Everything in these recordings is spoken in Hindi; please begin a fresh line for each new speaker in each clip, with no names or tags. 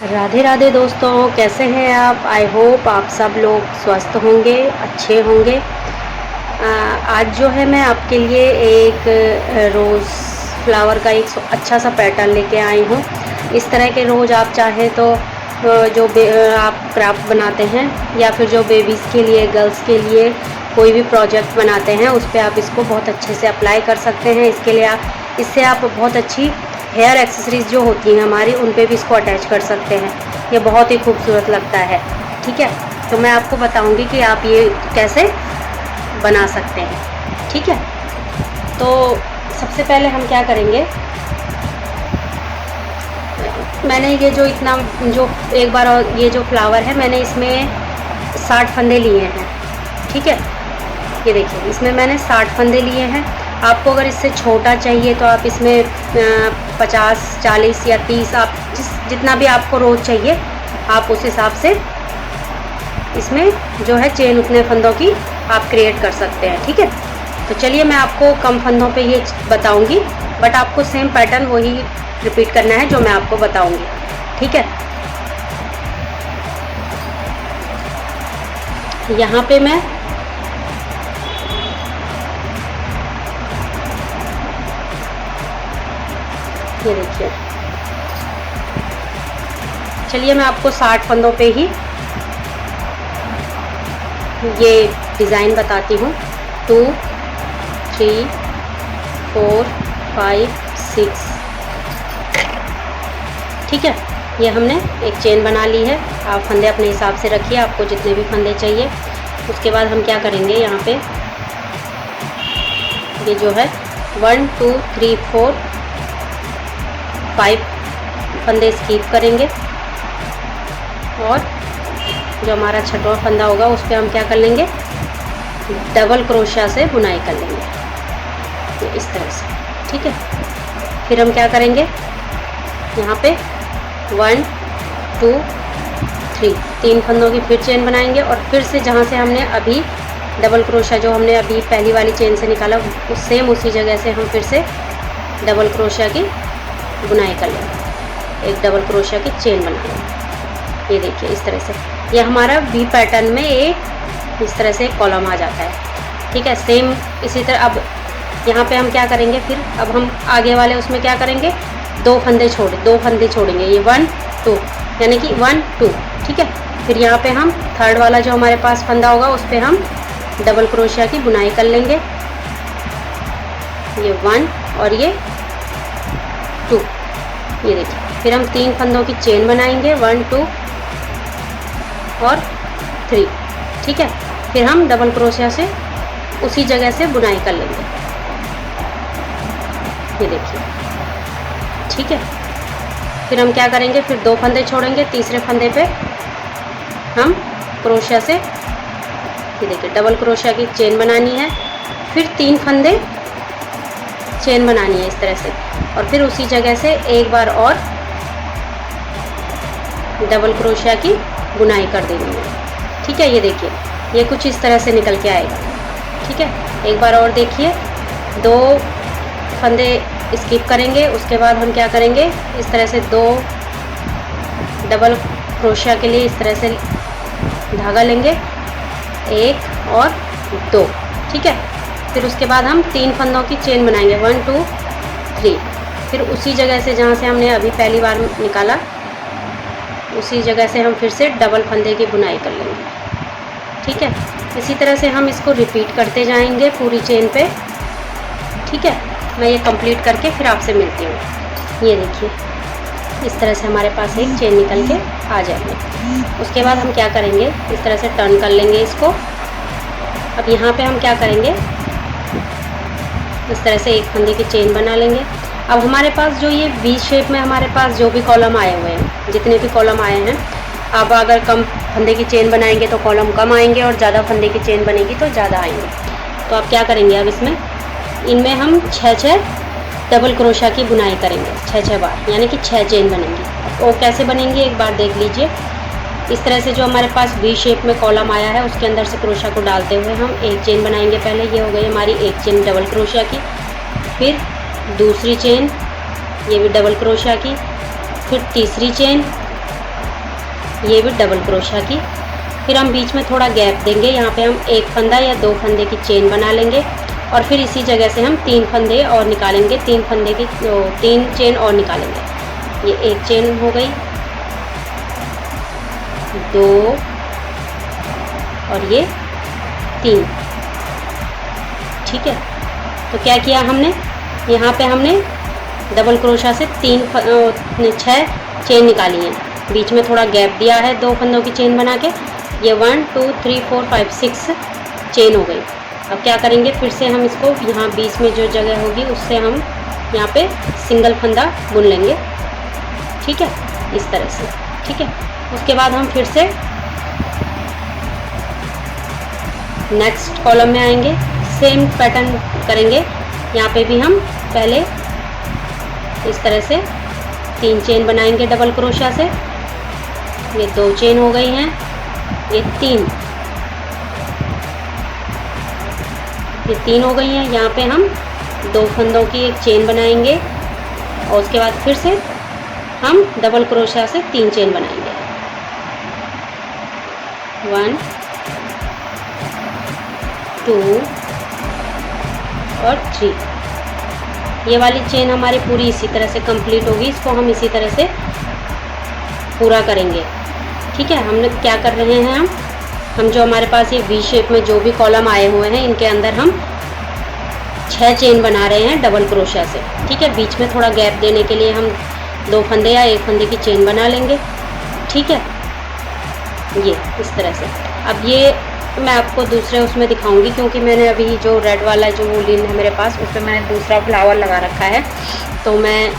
राधे राधे दोस्तों, कैसे हैं आप? आई होप आप सब लोग स्वस्थ होंगे, अच्छे होंगे। आज जो है मैं आपके लिए एक रोज़ फ्लावर का एक अच्छा सा पैटर्न लेके आई हूँ। इस तरह के रोज़ आप चाहें तो आप क्राफ्ट बनाते हैं या फिर जो बेबीज़ के लिए, गर्ल्स के लिए कोई भी प्रोजेक्ट बनाते हैं उस पर आप इसको बहुत अच्छे से अप्लाई कर सकते हैं। इससे आप बहुत अच्छी हेयर एक्सेसरीज़ जो होती हैं हमारी, उन पे भी इसको अटैच कर सकते हैं। ये बहुत ही खूबसूरत लगता है। ठीक है, तो मैं आपको बताऊंगी कि आप ये कैसे बना सकते हैं। ठीक है, तो सबसे पहले हम क्या करेंगे, मैंने ये जो एक बार और ये जो फ्लावर है, मैंने इसमें 60 फंदे लिए हैं। ठीक है, ये देखिए, इसमें मैंने 60 फंदे लिए हैं। आपको अगर इससे छोटा चाहिए तो आप इसमें 50, 40 या 30, आप जितना भी आपको रोज़ चाहिए आप उस हिसाब से इसमें जो है चेन उतने फंदों की आप क्रिएट कर सकते हैं। ठीक है, तो चलिए मैं आपको कम फंदों पे ये बताऊंगी, बट आपको सेम पैटर्न वही रिपीट करना है जो मैं आपको बताऊंगी। ठीक है, यहाँ पे मैं ये देखिए, चलिए मैं आपको 60 फंदों पे ही ये डिज़ाइन बताती हूँ। 2, 3, 4, 5, 6। ठीक है, ये हमने एक चेन बना ली है। आप फंदे अपने हिसाब से रखिए, आपको जितने भी फंदे चाहिए। उसके बाद हम क्या करेंगे, यहाँ पे ये जो है 1, 2, 3, 4, 5 फंदे स्कीप करेंगे और जो हमारा छठवां फंदा होगा उस पर हम क्या कर लेंगे, डबल क्रोशिया से बुनाई कर लेंगे, तो इस तरह से। ठीक है, फिर हम क्या करेंगे, यहाँ पे 1, 2, 3 फंदों की फिर चेन बनाएंगे और फिर से जहाँ से हमने अभी डबल क्रोशिया जो हमने अभी पहली वाली चेन से निकाला, उसी जगह से हम फिर से डबल क्रोशिया की बुनाई कर लेंगे, एक डबल क्रोशिया की चेन बनाएंगे। ये देखिए, इस तरह से ये हमारा वी पैटर्न में एक इस तरह से एक कॉलम आ जाता है। ठीक है, सेम इसी तरह। अब यहाँ पे हम क्या करेंगे, फिर अब हम आगे वाले उसमें क्या करेंगे, 2 फंदे छोड़ेंगे, ये 1, 2 यानी कि 1, 2। ठीक है, फिर यहाँ पे हम थर्ड वाला जो हमारे पास फंदा होगा उस पर हम डबल क्रोशिया की बुनाई कर लेंगे, ये 1 और ये 2। ये देखिए, फिर हम 3 फंदों की चेन बनाएंगे, 1, 2 और 3। ठीक है, फिर हम डबल क्रोशिया से उसी जगह से बुनाई कर लेंगे, ये देखिए। ठीक है, फिर हम क्या करेंगे, फिर 2 फंदे छोड़ेंगे, तीसरे फंदे पे हम क्रोशिया से, ये देखिए, डबल क्रोशिया की चेन बनानी है, फिर 3 फंदे चेन बनानी है इस तरह से, और फिर उसी जगह से एक बार और डबल क्रोशिया की बुनाई कर देनी है। ठीक है, ये देखिए, ये कुछ इस तरह से निकल के आएगा। ठीक है, एक बार और देखिए, 2 फंदे स्किप करेंगे, उसके बाद हम क्या करेंगे, इस तरह से 2 डबल क्रोशिया के लिए इस तरह से धागा लेंगे, 1 और 2। ठीक है, फिर उसके बाद हम 3 फंदों की चेन बनाएंगे, 1, 2, 3। फिर उसी जगह से जहाँ से हमने अभी पहली बार निकाला, उसी जगह से हम फिर से डबल फंदे की बुनाई कर लेंगे। ठीक है, इसी तरह से हम इसको रिपीट करते जाएंगे पूरी चेन पे। ठीक है, मैं ये कंप्लीट करके फिर आपसे मिलती हूँ। ये देखिए, इस तरह से हमारे पास एक चेन निकल के आ जाएगी। उसके बाद हम क्या करेंगे, इस तरह से टर्न कर लेंगे इसको। अब यहाँ पे हम क्या करेंगे, इस तरह से एक फंदे की चेन बना लेंगे। अब हमारे पास जो ये वी शेप में हमारे पास जो भी कॉलम आए हुए हैं, जितने भी कॉलम आए हैं, अब अगर कम फंदे की चेन बनाएंगे तो कॉलम कम आएंगे और ज़्यादा फंदे की चेन बनेगी तो ज़्यादा आएंगे। तो आप क्या करेंगे, अब इनमें हम 6 डबल क्रोशिया की बुनाई करेंगे, 6 बार, यानी कि 6 चेन बनेंगी। वो कैसे बनेंगी एक बार देख लीजिए। इस तरह से जो हमारे पास वी शेप में कॉलम आया है उसके अंदर से क्रोशिया को डालते हुए हम एक चेन बनाएंगे। पहले ये हो गई हमारी एक चेन डबल क्रोशिया की, फिर दूसरी चेन, ये भी डबल क्रोशिया की, फिर तीसरी चेन, ये भी डबल क्रोशा की। फिर हम बीच में थोड़ा गैप देंगे, यहाँ पे हम एक फंदा या 2 फंदे की चेन बना लेंगे और फिर इसी जगह से हम 3 फंदे और निकालेंगे, 3 फंदे की 3 चेन और निकालेंगे। ये एक चेन हो गई, 2 और ये 3। ठीक है, तो क्या किया हमने, यहाँ पे हमने डबल क्रोशा से 6 चेन निकाली हैं, बीच में थोड़ा गैप दिया है 2 फंदों की चेन बना के। ये 1 2 3 4 5 6 चेन हो गई। अब क्या करेंगे, फिर से हम इसको यहाँ बीच में जो जगह होगी उससे हम यहाँ पे सिंगल फंदा बुन लेंगे। ठीक है, इस तरह से। ठीक है, उसके बाद हम फिर से नेक्स्ट कॉलम में आएंगे, सेम पैटर्न करेंगे। यहाँ पे भी हम पहले इस तरह से 3 चेन बनाएंगे डबल क्रोशा से। ये 2 चेन हो गई हैं, ये 3 हो गई हैं। यहाँ पे हम 2 फंदों की एक चेन बनाएंगे और उसके बाद फिर से हम डबल क्रोशा से 3 चेन बनाएंगे, 1 2 और 3। ये वाली चेन हमारी पूरी इसी तरह से कंप्लीट होगी। इसको हम इसी तरह से पूरा करेंगे। ठीक है, हमने क्या कर रहे हैं, हम जो हमारे पास ये वी शेप में जो भी कॉलम आए हुए हैं इनके अंदर हम 6 चेन बना रहे हैं डबल क्रोशा से। ठीक है, बीच में थोड़ा गैप देने के लिए हम 2 फंदे या 1 फंदे की चेन बना लेंगे। ठीक है, ये इस तरह से। अब ये मैं आपको दूसरे उसमें दिखाऊंगी, क्योंकि मैंने अभी जो रेड वाला जो वूलन है मेरे पास, उस पर मैंने दूसरा फ्लावर लगा रखा है, तो मैं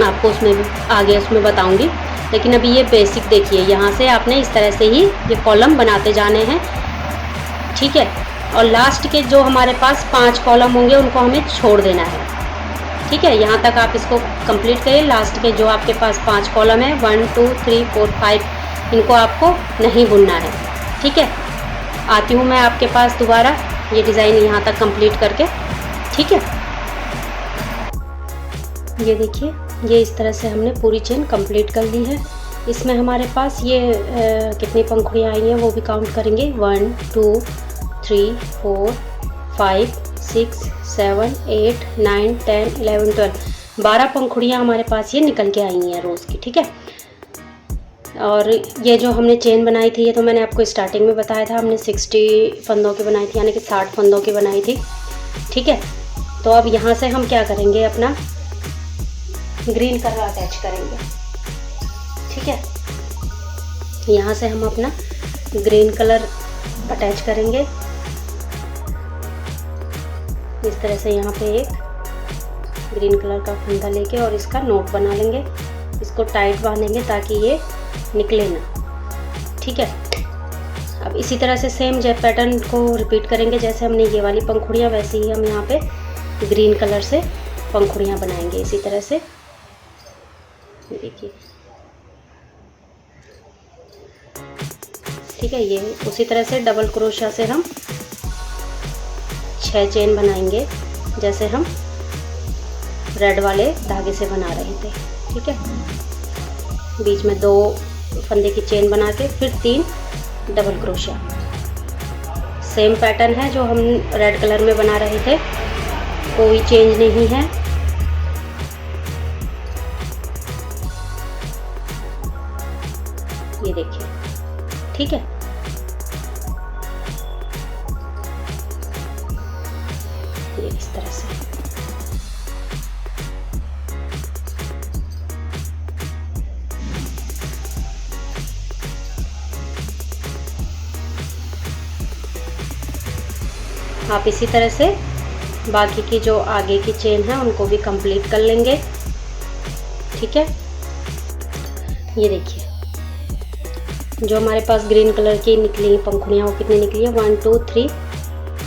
आपको उसमें भी आगे उसमें बताऊंगी। लेकिन अभी ये बेसिक देखिए, यहाँ से आपने इस तरह से ही ये कॉलम बनाते जाने हैं। ठीक है, और लास्ट के जो हमारे पास 5 कॉलम होंगे उनको हमें छोड़ देना है। ठीक है, यहाँ तक आप इसको कंप्लीट करिए। लास्ट के जो आपके पास 5 कॉलम है 1 2 3 4 5, इनको आपको नहीं बुनना है। ठीक है, आती हूँ मैं आपके पास दोबारा ये डिज़ाइन यहाँ तक कंप्लीट करके। ठीक है, ये देखिए, ये इस तरह से हमने पूरी चेन कंप्लीट कर ली है। इसमें हमारे पास ये कितनी पंखुड़ियाँ आई हैं वो भी काउंट करेंगे, 1 2 3 4 5 6 7 8 9 10 11 12 12 पंखुड़ियाँ हमारे पास ये निकल के आई हैं रोज़ की। ठीक है, और ये जो हमने चेन बनाई थी, ये तो मैंने आपको स्टार्टिंग में बताया था, हमने 60 फंदों की बनाई थी, यानी कि 60 फंदों की बनाई थी। ठीक है, तो अब यहाँ से हम क्या करेंगे, अपना ग्रीन कलर अटैच करेंगे। ठीक है, यहाँ से हम अपना ग्रीन कलर अटैच करेंगे इस तरह से। यहाँ पे एक ग्रीन कलर का फंदा लेके और इसका नोट बना लेंगे, इसको टाइट बांधेंगे ताकि ये निकले ना। ठीक है, अब इसी तरह से सेम जो पैटर्न को रिपीट करेंगे, जैसे हमने ये वाली पंखुड़ियाँ, वैसे ही हम यहाँ पे ग्रीन कलर से पंखुड़ियाँ बनाएंगे इसी तरह से। देखिए, ठीक है, ये उसी तरह से डबल क्रोशा से हम 6 चेन बनाएंगे, जैसे हम रेड वाले धागे से बना रहे थे। ठीक है, बीच में 2 फंदे की चेन बना के फिर 3 डबल क्रोशा। सेम पैटर्न है जो हम रेड कलर में बना रहे थे, कोई चेंज नहीं है। ये देखिए, ठीक है, ये इस तरह से। आप इसी तरह से बाकी की जो आगे की चेन है उनको भी कंप्लीट कर लेंगे। ठीक है, ये देखिए, जो हमारे पास ग्रीन कलर की निकली पंखुड़ियाँ वो कितनी निकली है, 1 2 3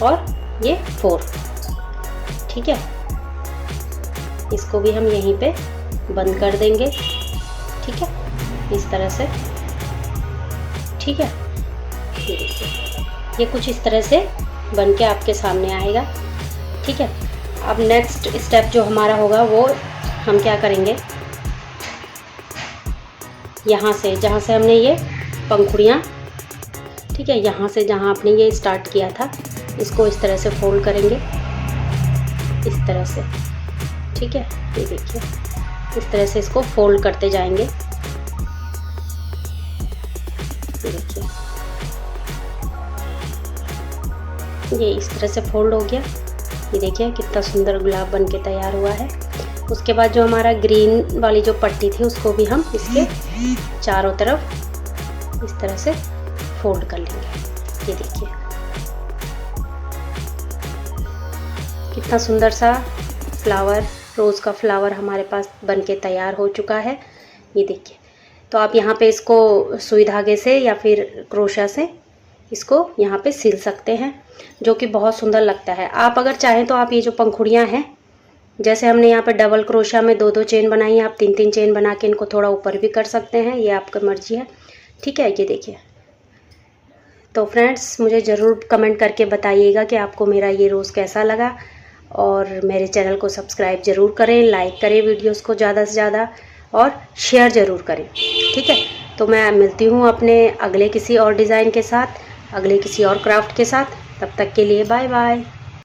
और ये 4। ठीक है, इसको भी हम यहीं पे बंद कर देंगे। ठीक है, इस तरह से। ठीक है, ये देखिए, ये कुछ इस तरह से बन के आपके सामने आएगा। ठीक है, अब नेक्स्ट स्टेप जो हमारा होगा वो हम क्या करेंगे, यहाँ से जहाँ से हमने ये पंखुड़ियाँ, ठीक है, यहाँ से जहाँ आपने ये स्टार्ट किया था, इसको इस तरह से फोल्ड करेंगे, इस तरह से, ठीक है। ये देखिए इस तरह से इसको फोल्ड करते जाएंगे। ये देखिए ये इस तरह से फोल्ड हो गया। ये देखिए कितना सुंदर गुलाब बन के तैयार हुआ है। उसके बाद जो हमारा ग्रीन वाली जो पट्टी थी उसको भी हम इसके चारों तरफ इस तरह से फोल्ड कर लेंगे। ये देखिए कितना सुंदर सा फ्लावर, रोज़ का फ्लावर हमारे पास बन के तैयार हो चुका है। ये देखिए, तो आप यहाँ पे इसको सुई धागे से या फिर क्रोशा से इसको यहाँ पे सिल सकते हैं, जो कि बहुत सुंदर लगता है। आप अगर चाहें तो आप ये जो पंखुड़ियाँ हैं, जैसे हमने यहाँ पे डबल क्रोशा में 2-2 चेन बनाई है, आप 3-3 चेन बना के इनको थोड़ा ऊपर भी कर सकते हैं, ये आपकी मर्जी है, ठीक है। ये देखिए, तो फ्रेंड्स मुझे ज़रूर कमेंट करके बताइएगा कि आपको मेरा ये रोज़ कैसा लगा, और मेरे चैनल को सब्सक्राइब ज़रूर करें, लाइक करें वीडियोस को ज़्यादा से ज़्यादा, और शेयर ज़रूर करें, ठीक है। तो मैं मिलती हूँ अपने अगले किसी और डिज़ाइन के साथ, अगले किसी और क्राफ्ट के साथ। तब तक के लिए बाय बाय।